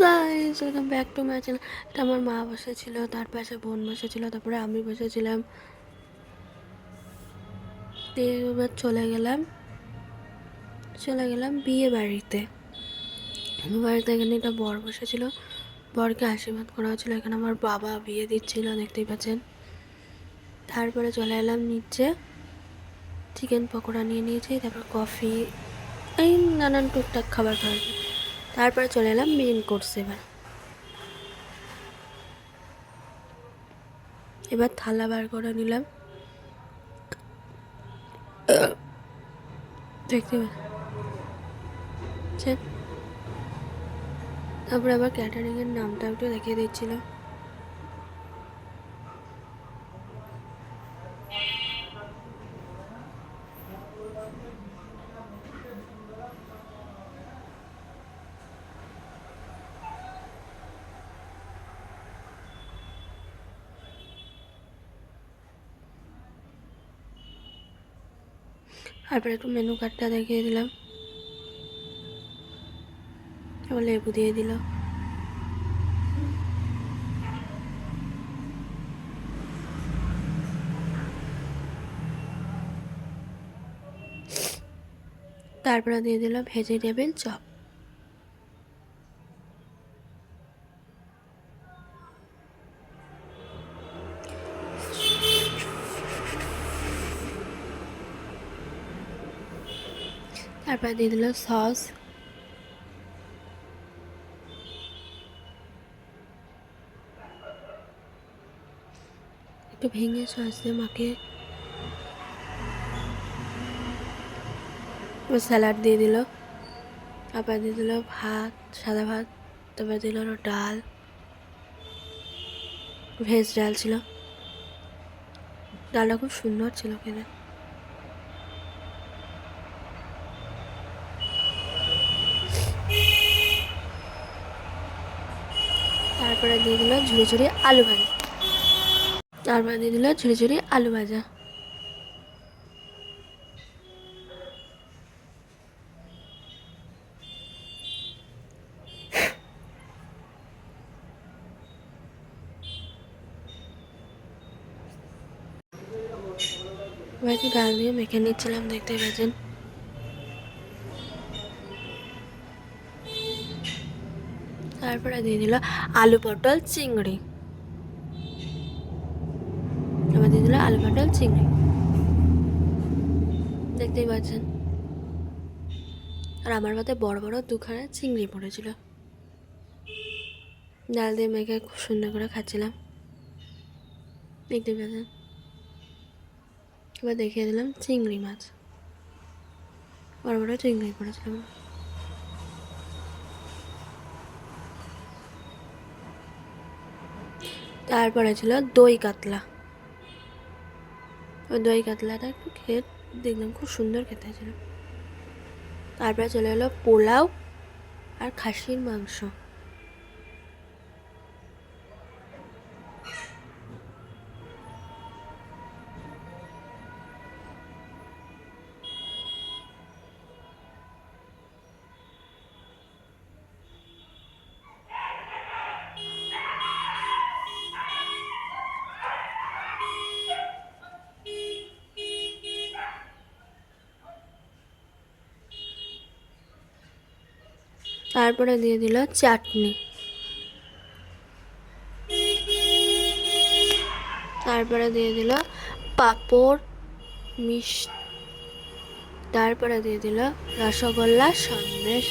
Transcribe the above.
Guys, welcome back to my channel. এটা আমার মা বসেছিল, তার পাশে বোন বসেছিল, তারপরে আমি বসেছিলাম। এবার চলে গেলাম বিয়ে বাড়িতে। এখানে একটা বর বসেছিল, বরকে আশীর্বাদ করা হচ্ছিল। এখানে আমার বাবা বিয়ে দিচ্ছিল, দেখতেই পাচ্ছেন। তারপরে চলে এলাম নিচে, চিকেন পকোড়া নিয়ে নিয়েছি, তারপর কফি, এই নানান টুকটাক খাবার খাওয়া। তারপরে চলে এলাম মেন কোর্সে। এবার থালা বার করে নিলাম, দেখতে পাচ্ছেন। তারপরে আবার ক্যাটারিংয়ের নামটা একটু দেখিয়ে দিচ্ছিল। তারপরে একটু মেনু কার্ডটা দেখিয়ে দিলাম, এবার লেবু দিয়ে দিল। তারপরে দিয়ে দিল ভেজিটেবিল চপ। তারপরে দিয়ে দিল সস। একটু ভেঙে সস দিয়ে মাখিয়ে স্যালাড দিয়ে দিল। তারপরে দিয়ে দিল ভাত, সাদা ভাত। তারপরে দিল ডাল, ভেজ ডাল ছিল। ডালটা খুব সুন্দর ছিল খেতে। তারপরে দিয়ে দিল ঝুড়ি ঝুড়ি আলু ভাজা। তারপরে দিয়ে দিল ঝুড়ি ঝুড়ি আলু ভাজা। এবার একটু ডাল দিয়ে মেখে নিচ্ছিলাম, দেখতে পাচ্ছেন। তারপরে দিয়ে দিল আলু পটল চিংড়ি। এবার দিয়ে দিল আলু পটল চিংড়ি, দেখতেই পাচ্ছেন। আর আমার ভাতে বড় বড় দুখানা চিংড়ি পড়েছিল। ডাল দিয়ে মেখে খুব সুন্দর করে খাচ্ছিলাম, দেখতে পাচ্ছেন। এবার দেখিয়ে দিলাম চিংড়ি মাছ, বড় বড় চিংড়ি পড়েছিল। তারপরে ছিল দই কাতলা। ওই দই কাতলাটা একটু খেয়ে দেখলাম, খুব সুন্দর খেতে ছিল। তারপরে চলে এলো পোলাও আর খাসির মাংস। তারপরে দিয়ে দিল চাটনি। তারপরে দিয়ে দিল পাঁপড়, মিষ্টি। তারপরে দিয়ে দিল রসগোল্লা সন্দেশ।